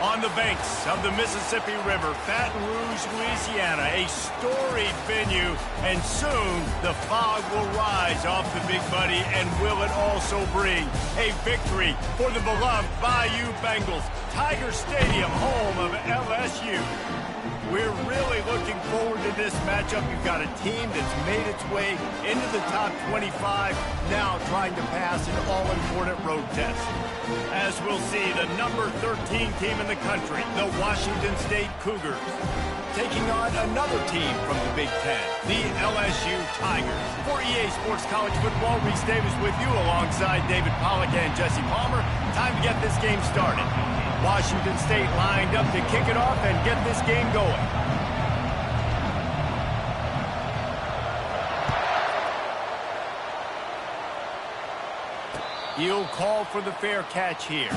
On the banks of the Mississippi River, Baton Rouge, Louisiana, a storied venue, and soon the fog will rise off the Big Muddy, and will it also bring a victory for the beloved Bayou Bengals. Tiger Stadium, home of LSU. We're really looking forward to this matchup. You've got a team that's made its way into the top 25, now trying to pass an all-important road test. As we'll see, the number 13 team in the country, the Washington State Cougars, taking on another team from the Big Ten, the LSU Tigers. For EA Sports College Football, Reese Davis with you alongside David Pollack and Jesse Palmer. Time to get this game started. Washington State lined up to kick it off and get this game going. He'll call for the fair catch here.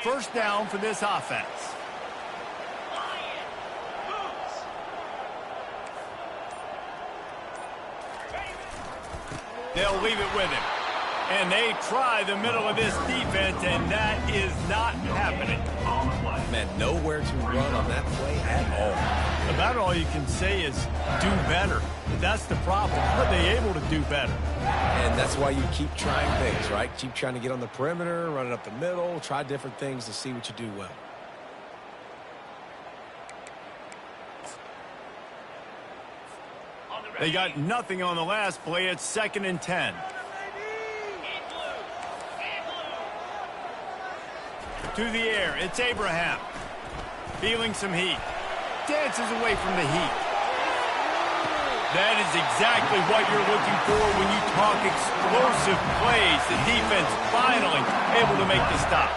First down for this offense. They'll leave it with him. And they try the middle of this defense, and that is not happening. Man, nowhere to run on that play at all. About all you can say is do better. That's the problem. Are they able to do better? And that's why you keep trying things, right? Keep trying to get on the perimeter, run it up the middle, try different things to see what you do well. They got nothing on the last play. It's 2nd and 10. To the air, it's Abraham. Feeling some heat. Dances away from the heat. That is exactly what you're looking for when you talk explosive plays. The defense finally able to make the stop.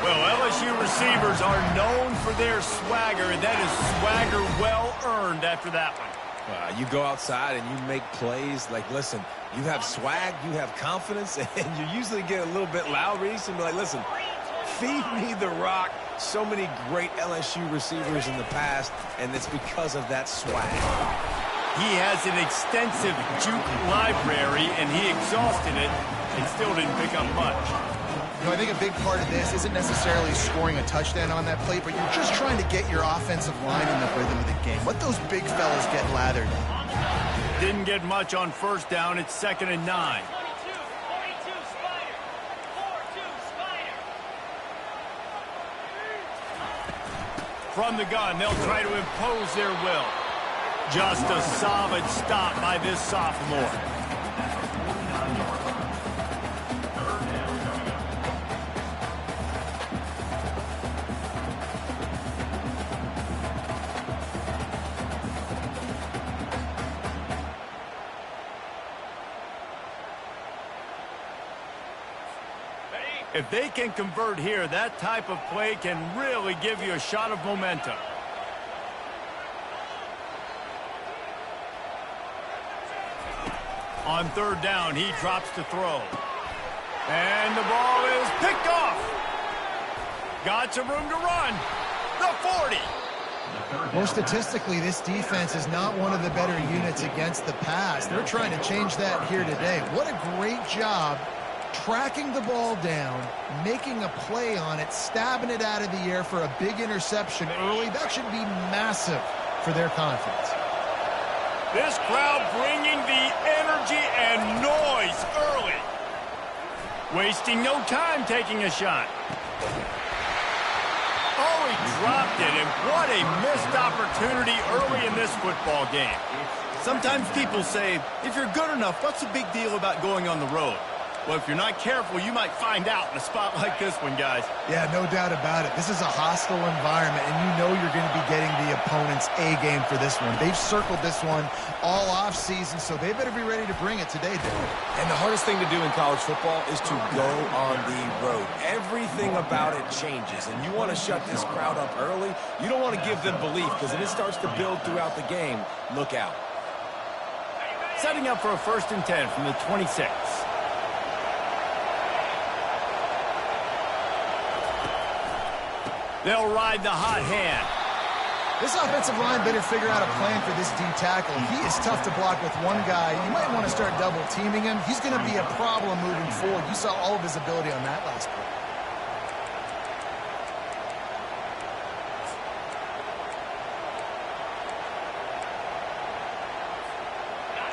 Well, LSU receivers are known for their swagger, and that is swagger well earned after that one. You go outside and you make plays. Like, listen, you have swag, you have confidence, and you usually get a little bit loud, Reese, and be like, listen, feed me the rock. So many great LSU receivers in the past, and it's because of that swag. He has an extensive juke library, and he exhausted it and still didn't pick up much. You know, I think a big part of this isn't necessarily scoring a touchdown on that play, but you're just trying to get your offensive line in the rhythm of the game. Let those big fellas get lathered. Didn't get much on first down. It's 2nd and 9. From the gun, they'll try to impose their will. Just a solid stop by this sophomore. If they can convert here, that type of play can really give you a shot of momentum. On 3rd down, he drops to throw. And the ball is picked off. Got some room to run. The 40. More statistically, this defense is not one of the better units against the pass. They're trying to change that here today. What a great job tracking the ball down, making a play on it, stabbing it out of the air for a big interception early. That should be massive for their confidence. This crowd bringing the energy and noise early. Wasting no time taking a shot. Oh, he dropped it, and what a missed opportunity early in this football game. Sometimes people say, if you're good enough, what's the big deal about going on the road? Well, if you're not careful, you might find out in a spot like this one, guys. Yeah, no doubt about it. This is a hostile environment, and you know you're going to be getting the opponent's A game for this one. They've circled this one all offseason, so they better be ready to bring it today, Dylan. And the hardest thing to do in college football is to go on the road. Everything about it changes, and you want to shut this crowd up early. You don't want to give them belief, because if it starts to build throughout the game, look out. Setting up for a 1st and 10 from the 26. They'll ride the hot hand. This offensive line better figure out a plan for this D tackle. He is tough to block with one guy. You might want to start double teaming him. He's going to be a problem moving forward. You saw all of his ability on that last play.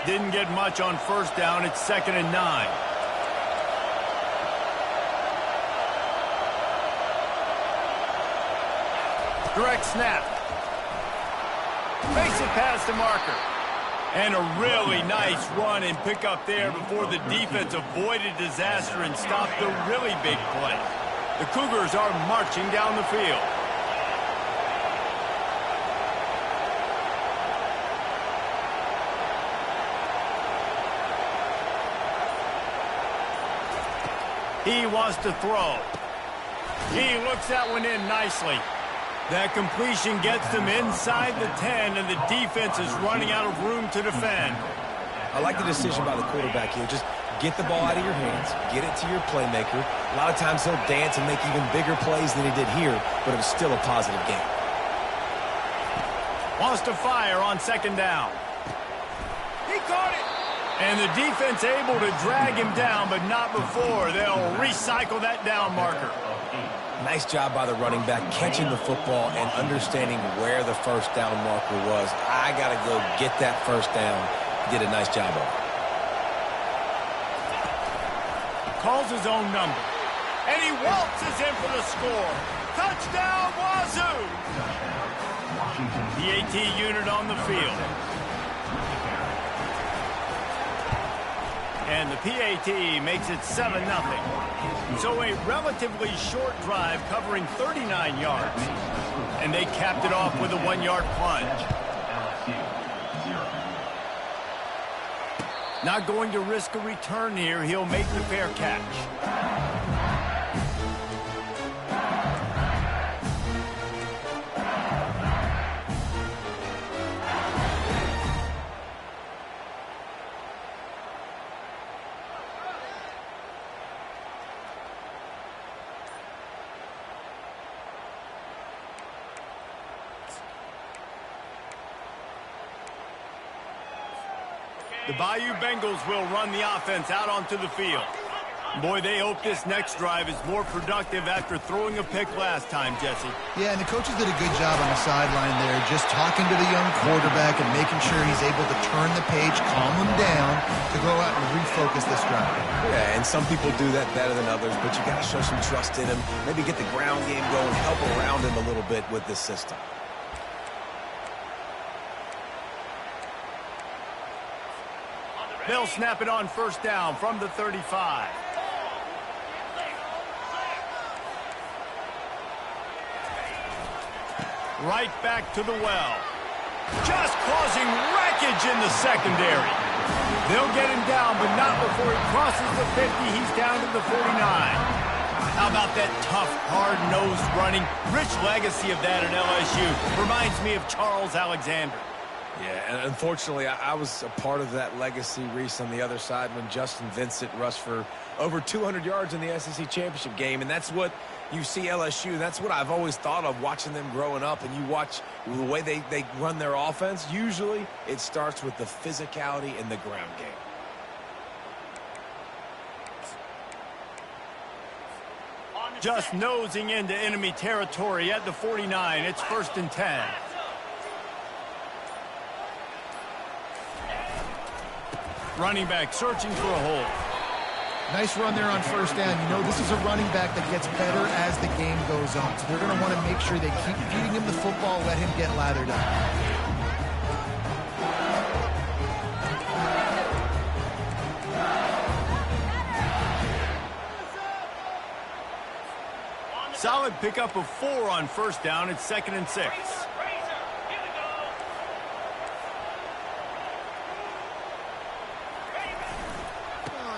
Didn't get much on first down. It's 2nd and 9. Direct snap. Makes it past the marker. And a really nice run and pick up there before the defense avoided disaster and stopped the really big play. The Cougars are marching down the field. He wants to throw. He looks that one in nicely. That completion gets them inside the 10, and the defense is running out of room to defend. I like the decision by the quarterback here. Just get the ball out of your hands, get it to your playmaker. A lot of times he'll dance and make even bigger plays than he did here, but it was still a positive game. Wants to fire on 2nd down. He caught it. And the defense able to drag him down, but not before. They'll recycle that down marker. Nice job by the running back, catching the football and understanding where the first down marker was. I got to go get that first down. He did a nice job of it. Calls his own number. And he waltzes in for the score. Touchdown, Wazoo! The AT unit on the field. And the PAT makes it 7-0. So a relatively short drive covering 39 yards. And they capped it off with a 1-yard plunge. Not going to risk a return here. He'll make the fair catch. The Bayou Bengals will run the offense out onto the field. Boy, they hope this next drive is more productive after throwing a pick last time, Jesse. Yeah, and the coaches did a good job on the sideline there, just talking to the young quarterback and making sure he's able to turn the page, calm him down, to go out and refocus this drive. Yeah, and some people do that better than others, but you got to show some trust in him, maybe get the ground game going, help around him a little bit with this system. They'll snap it on first down from the 35. Right back to the well. Just causing wreckage in the secondary. They'll get him down, but not before he crosses the 50. He's down to the 49. How about that tough, hard-nosed running? Rich legacy of that at LSU. Reminds me of Charles Alexander. Yeah, and unfortunately, I was a part of that legacy, Reese, on the other side when Justin Vincent rushed for over 200 yards in the SEC championship game, and that's what you see LSU. That's what I've always thought of watching them growing up, and you watch the way they run their offense. Usually, it starts with the physicality in the ground game. Just nosing into enemy territory at the 49. It's 1st and 10. Running back searching for a hole. Nice run there on first down. You know, this is a running back that gets better as the game goes on. So they're going to want to make sure they keep feeding him the football, let him get lathered up. Solid pickup of 4 on first down. It's 2nd and 6.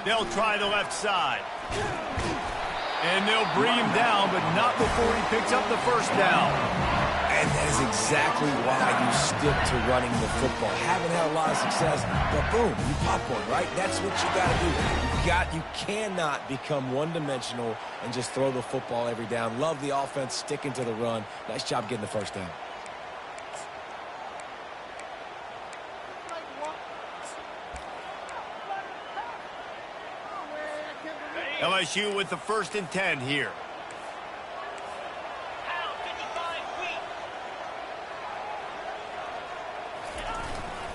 They'll try the left side. And they'll bring him down, but not before he picks up the first down. And that is exactly why you stick to running the football. Haven't had a lot of success, but boom, you pop one, right? That's what you got to do. You cannot become one-dimensional and just throw the football every down. Love the offense sticking to the run. Nice job getting the first down. LSU with the 1st and 10 here.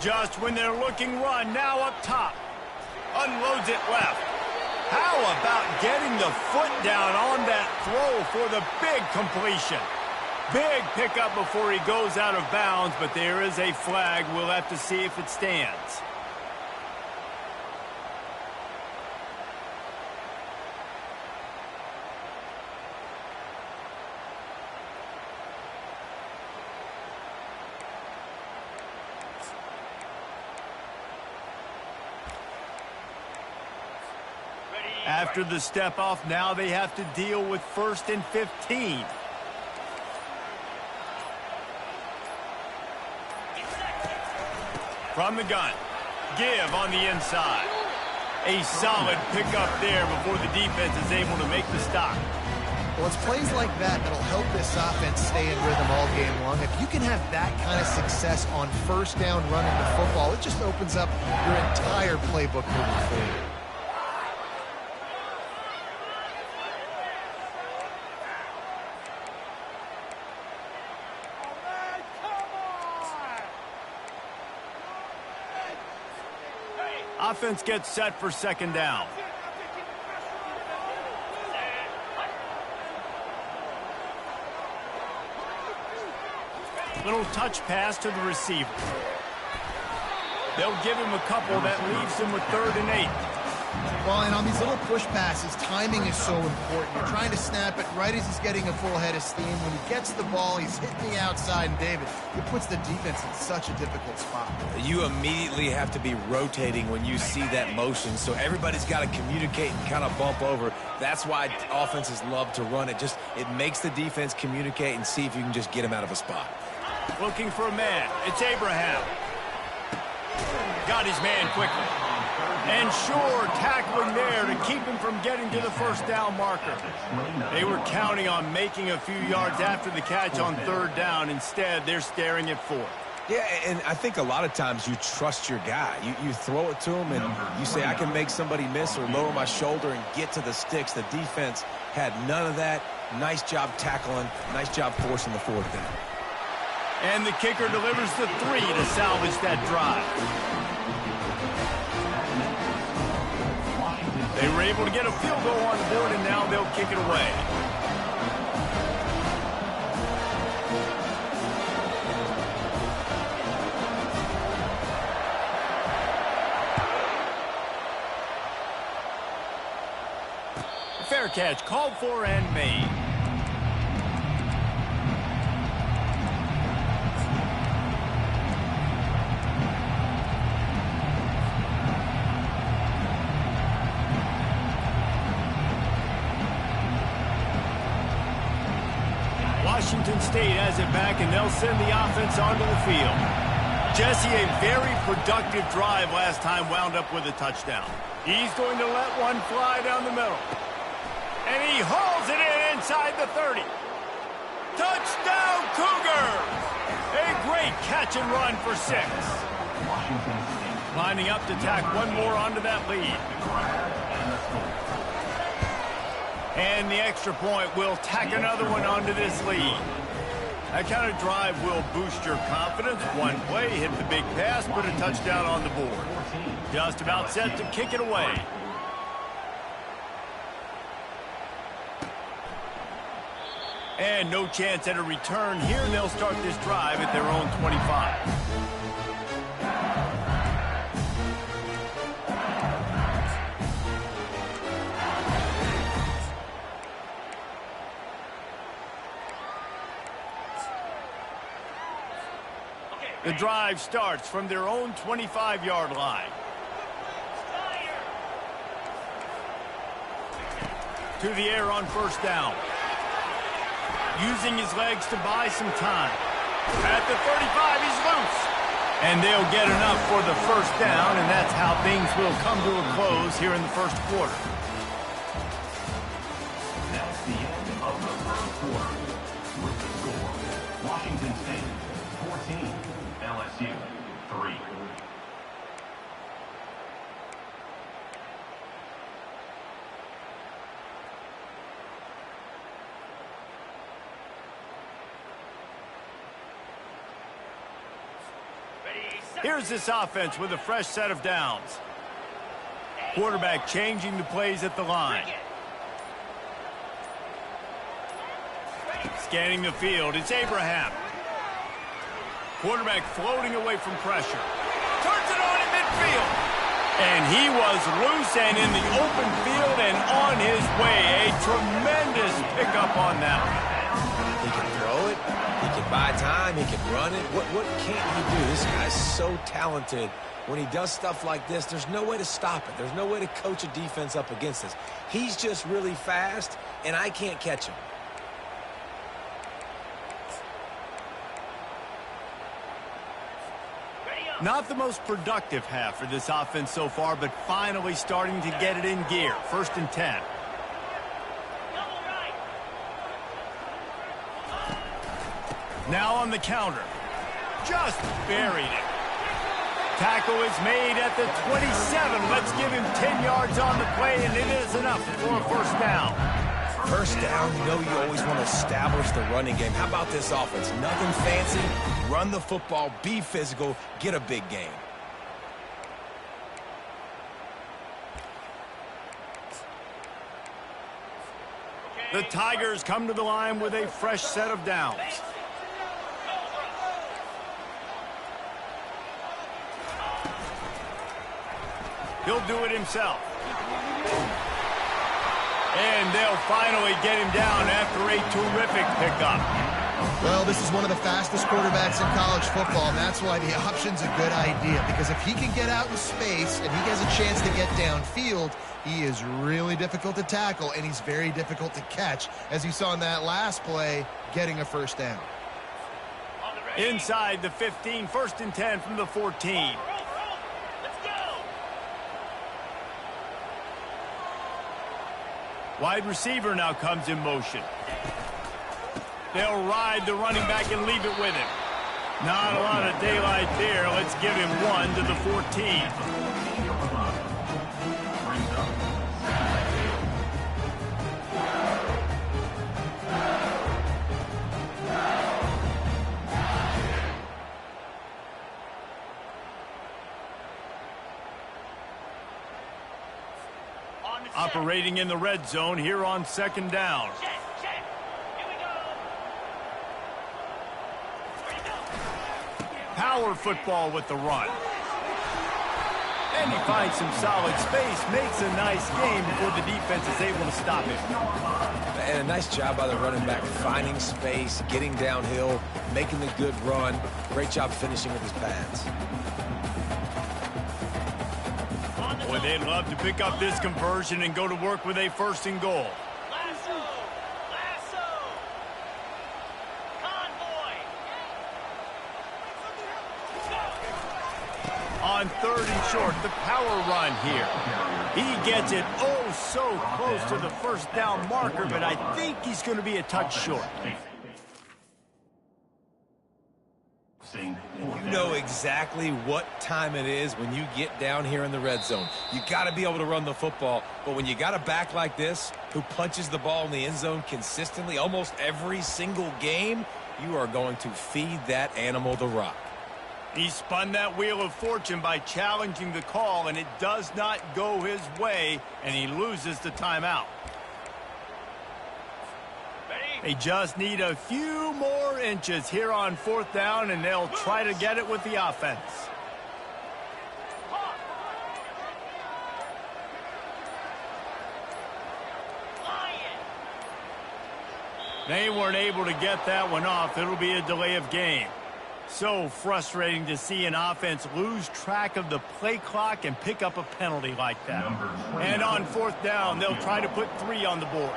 Just when they're looking run, now up top. Unloads it left. How about getting the foot down on that throw for the big completion? Big pickup before he goes out of bounds, but there is a flag. We'll have to see if it stands. After the step off, now they have to deal with 1st and 15. From the gun, give on the inside. A solid pickup there before the defense is able to make the stop. Well, it's plays like that that'll help this offense stay in rhythm all game long. If you can have that kind of success on 1st down running the football, it just opens up your entire playbook moving forward. Offense gets set for 2nd down. Little touch pass to the receiver. They'll give him a couple. That leaves him with 3rd and 8. Well, and on these little push passes, timing is so important. You're trying to snap it right as he's getting a full head of steam. When he gets the ball, he's hitting the outside, and David, it puts the defense in such a difficult spot. You immediately have to be rotating when you see that motion, so everybody's got to communicate and kind of bump over. That's why offenses love to run it. It makes the defense communicate and see if you can just get him out of a spot. Looking for a man. It's Abraham. Got his man quickly. And sure, tackling there to keep him from getting to the 1st down marker. They were counting on making a few yards after the catch on 3rd down. Instead, they're staring at 4th. Yeah, and I think a lot of times you trust your guy. You throw it to him, and you say, I can make somebody miss or lower my shoulder and get to the sticks. The defense had none of that. Nice job tackling. Nice job forcing the 4th down. And the kicker delivers the 3 to salvage that drive. They were able to get a field goal on the board, and now they'll kick it away. Fair catch called for and made. Washington State has it back, and they'll send the offense onto the field. Jesse, a very productive drive last time, wound up with a touchdown. He's going to let one fly down the middle. And he hauls it in inside the 30. Touchdown, Cougars! A great catch and run for 6. Lining up to tack one more onto that lead. And the extra point will tack another one onto this lead. That kind of drive will boost your confidence. One play, hit the big pass, put a touchdown on the board. Just about set to kick it away. And no chance at a return here. They'll start this drive at their own 25. The drive starts from their own 25-yard line. To the air on 1st down. Using his legs to buy some time. At the 35, he's loose. And they'll get enough for the first down, and that's how things will come to a close here in the first quarter. That's the end of the first quarter. With the score, Washington State 14, LSU 3. Here's this offense with a fresh set of downs. Quarterback changing the plays at the line. Scanning the field, it's Abraham. Quarterback floating away from pressure. Turns it on in midfield. And he was loose and in the open field and on his way. A tremendous pickup on that one. He can throw it. He can buy time. He can run it. What can't he do? This guy's so talented. When he does stuff like this, there's no way to stop it. There's no way to coach a defense up against this. He's just really fast, and I can't catch him. Not the most productive half for this offense so far, but finally starting to get it in gear. 1st and 10. Now on the counter. Just buried it. Tackle is made at the 27. Let's give him 10 yards on the play, and it is enough for a first down. First down, you know you always want to establish the running game. How about this offense? Nothing fancy. Run the football, be physical, get a big game. The Tigers come to the line with a fresh set of downs. He'll do it himself. And they'll finally get him down after a terrific pickup. Well, this is one of the fastest quarterbacks in college football, and that's why the option's a good idea. Because if he can get out in space and he has a chance to get downfield, he is really difficult to tackle, and he's very difficult to catch, as you saw in that last play, getting a first down. Inside the 15, 1st and 10 from the 14. Wide receiver now comes in motion. They'll ride the running back and leave it with him. Not a lot of daylight there. Let's give him 1 to the 14. Operating in the red zone here on 2nd down. Power football with the run. And he finds some solid space, makes a nice game before the defense is able to stop him. And a nice job by the running back, finding space, getting downhill, making the good run. Great job finishing with his pads. Boy, they'd love to pick up this conversion and go to work with a 1st and goal. Lasso! Convoy! On 3rd and short, the power run here. He gets it oh so close to the first down marker, but I think he's going to be a touch short. You know exactly what time it is when you get down here in the red zone. You got to be able to run the football, but when you got a back like this who punches the ball in the end zone consistently almost every single game, you are going to feed that animal the rock. He spun that wheel of fortune by challenging the call, and it does not go his way, and he loses the timeout. They just need a few more inches here on 4th down, and they'll try to get it with the offense. They weren't able to get that one off. It'll be a delay of game. So frustrating to see an offense lose track of the play clock and pick up a penalty like that. And on 4th down, they'll try to put 3 on the board.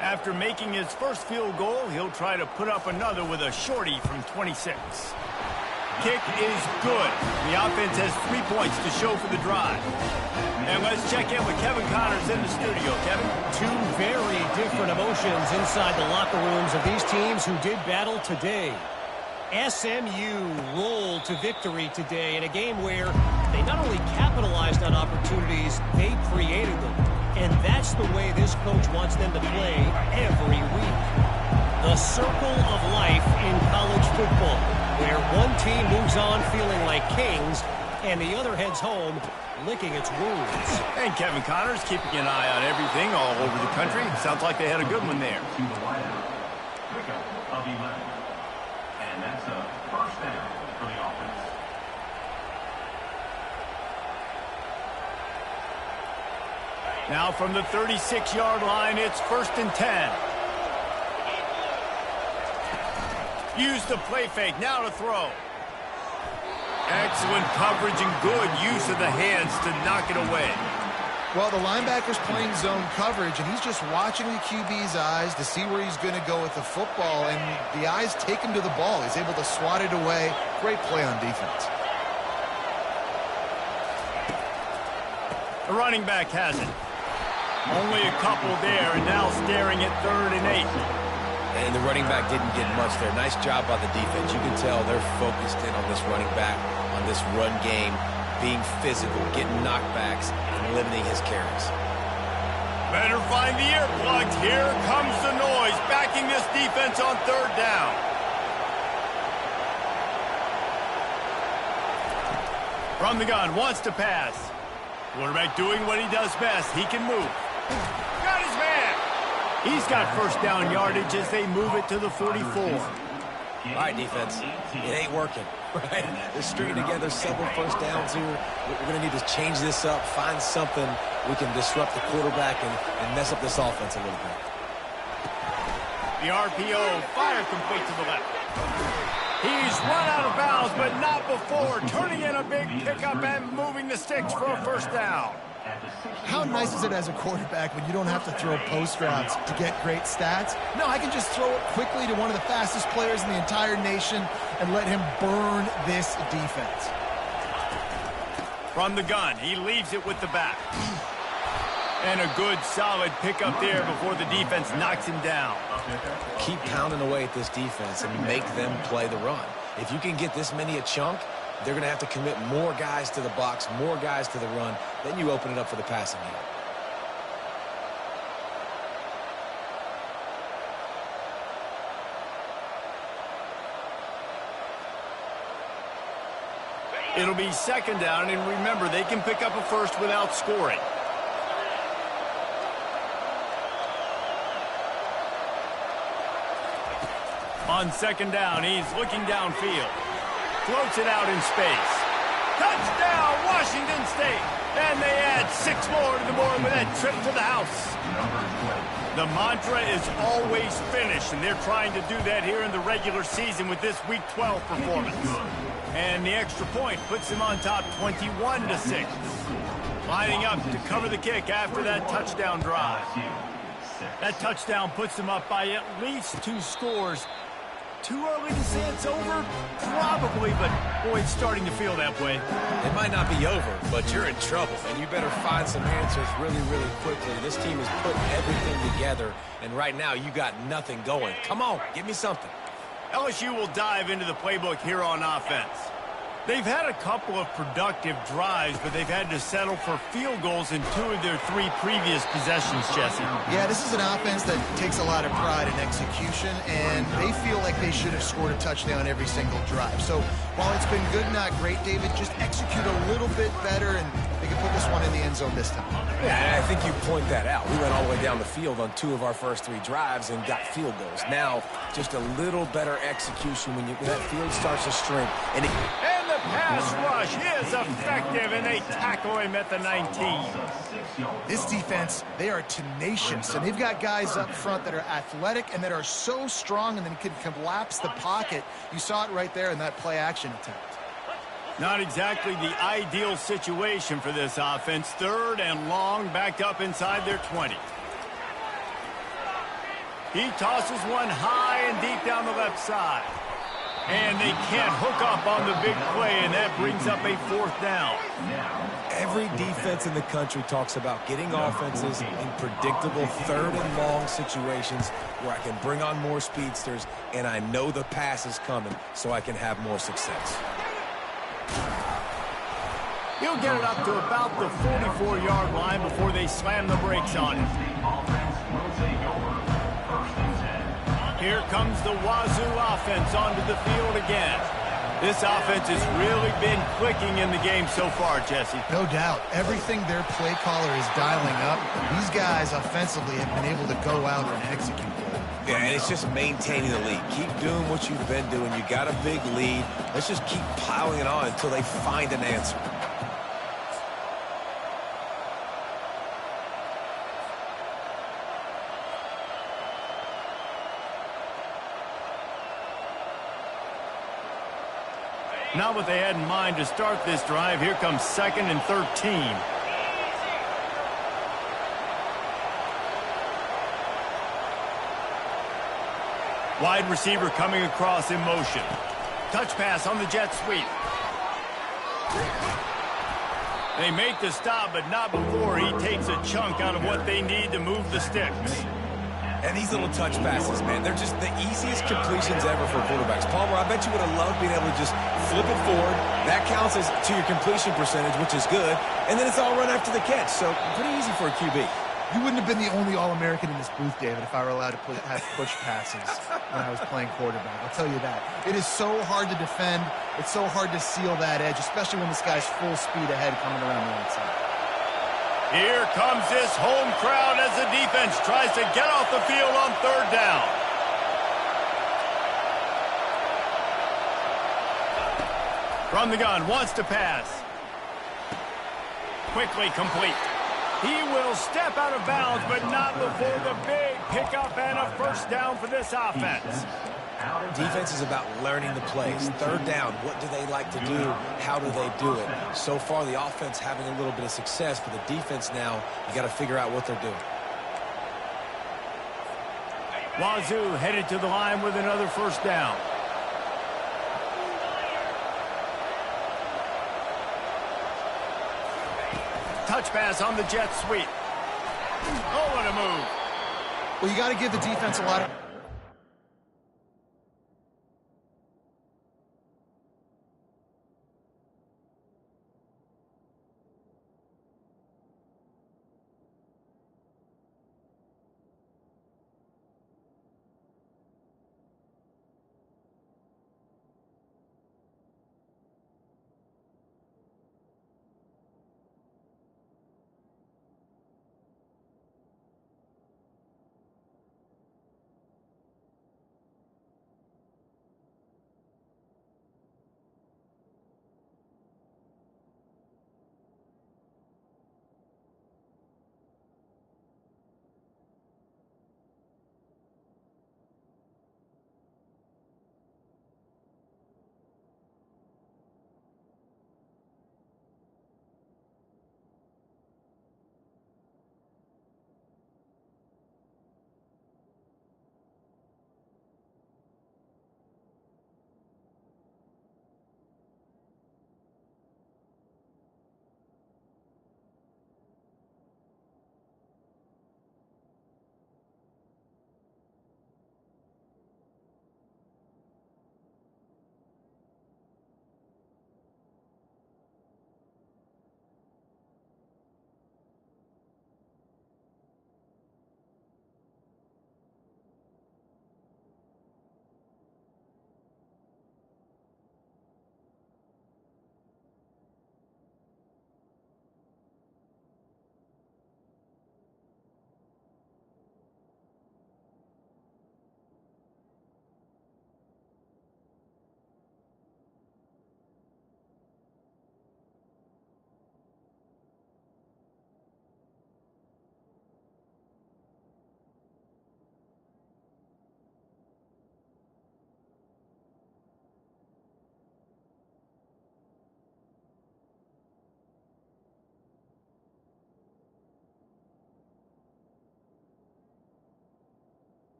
After making his first field goal, he'll try to put up another with a shorty from 26. Kick is good. The offense has 3 points to show for the drive. And let's check in with Kevin Connors in the studio. Kevin? Two very different emotions inside the locker rooms of these teams who did battle today. SMU rolled to victory today in a game where they not only capitalized on opportunities, they created them. And that's the way this coach wants them to play every week. The circle of life in college football, where one team moves on feeling like kings and the other heads home licking its wounds. And Kevin Connors keeping an eye on everything all over the country. Sounds like they had a good one there. To the wideout. Pickup of 11. And that's a first down for the offense. Now from the 36-yard line, it's 1st and 10. Use the play fake, now to throw. Excellent coverage and good use of the hands to knock it away. Well, the linebacker's playing zone coverage, and he's just watching the QB's eyes to see where he's going to go with the football, and the eyes take him to the ball. He's able to swat it away. Great play on defense. The running back has it. Only a couple there, and now staring at 3rd and 8. And the running back didn't get much there. Nice job by the defense. You can tell they're focused in on this running back, on this run game, being physical, getting knockbacks, and limiting his carries. Better find the earplugs. Here comes the noise, backing this defense on 3rd down. From the gun, wants to pass. Quarterback doing what he does best. He can move. Got his man. He's got 1st down yardage as they move it to the 44. All right, defense. It ain't working, right? They're stringing together several 1st downs here. We're going to need to change this up, find something we can disrupt the quarterback and mess up this offense a little bit. The RPO, fire complete to the left. He's run out of bounds, but not before turning in a big pickup and moving the sticks for a 1st down. How nice is it as a quarterback when you don't have to throw post routes to get great stats? No, I can just throw it quickly to one of the fastest players in the entire nation and let him burn this defense. From the gun, he leaves it with the back. And a good, solid pickup there before the defense knocks him down. Keep pounding away at this defense and make them play the run. If you can get this many a chunk, they're going to have to commit more guys to the box, more guys to the run. Then you open it up for the passing game. It'll be 2nd down, and remember, they can pick up a 1st without scoring. On 2nd down, he's looking downfield. Floats it out in space. Touchdown, Washington State! And they add 6 more to the board with that trip to the house. The mantra is always finish, and they're trying to do that here in the regular season with this Week 12 performance. And the extra point puts them on top 21-6. Lining up to cover the kick after that touchdown drive. That touchdown puts them up by at least 2 scores. Too early to say it's over? Probably, but boy, it's starting to feel that way. It might not be over, but you're in trouble, and you better find some answers really, really quickly. This team is putting everything together, and right now you got nothing going. Come on, give me something. LSU will dive into the playbook here on offense. They've had a couple of productive drives, but they've had to settle for field goals in 2 of their 3 previous possessions, Jesse. Yeah, this is an offense that takes a lot of pride in execution, and they feel like they should have scored a touchdown every single drive. So while it's been good, not great, David, just execute a little bit better, and they can put this one in the end zone this time. Yeah, I think you point that out. We went all the way down the field on 2 of our first 3 drives and got field goals. Now, just a little better execution when that field starts to shrink. And the pass rush is effective, and they tackle him at the 19. This defense, they are tenacious, and they've got guys up front that are athletic and that are so strong and then can collapse the pocket. You saw it right there in that play-action attempt. Not exactly the ideal situation for this offense. 3rd and long, backed up inside their 20. He tosses one high and deep down the left side. And they can't hook up on the big play, and that brings up a 4th down. Every defense in the country talks about getting offenses in predictable 3rd and long situations where I can bring on more speedsters, and I know the pass is coming, so I can have more success. He'll get it up to about the 44-yard line before they slam the brakes on him. Here comes the Wazoo offense onto the field again. This offense has really been clicking in the game so far, Jesse. No doubt. Everything their play caller is dialing up, these guys offensively have been able to go out and execute. Yeah, and it's just maintaining the lead. Keep doing what you've been doing. You got a big lead. Let's just keep piling it on until they find an answer. Not what they had in mind to start this drive. Here comes 2nd and 13. Wide receiver coming across in motion. Touch pass on the jet sweep. They make the stop, but not before he takes a chunk out of what they need to move the sticks. And these little touch passes, man, they're just the easiest completions ever for quarterbacks. Palmer, I bet you would have loved being able to just flip it forward. That counts as to your completion percentage, which is good. And then it's all run after the catch, so pretty easy for a QB. You wouldn't have been the only All-American in this booth, David, if I were allowed to have push passes when I was playing quarterback. I'll tell you that. It is so hard to defend. It's so hard to seal that edge, especially when this guy's full speed ahead coming around the outside. Here comes this home crowd as the defense tries to get off the field on 3rd down. From the gun, wants to pass. Quickly complete. He will step out of bounds, but not before the big pickup and a 1st down for this offense. Defense is about learning the plays. 3rd down, what do they like to do? How do they do it? So far, the offense having a little bit of success, but the defense now, you got to figure out what they're doing. Wazoo headed to the line with another 1st down. Touch pass on the jet sweep. Oh, what a move. Well, you got to give the defense a lot of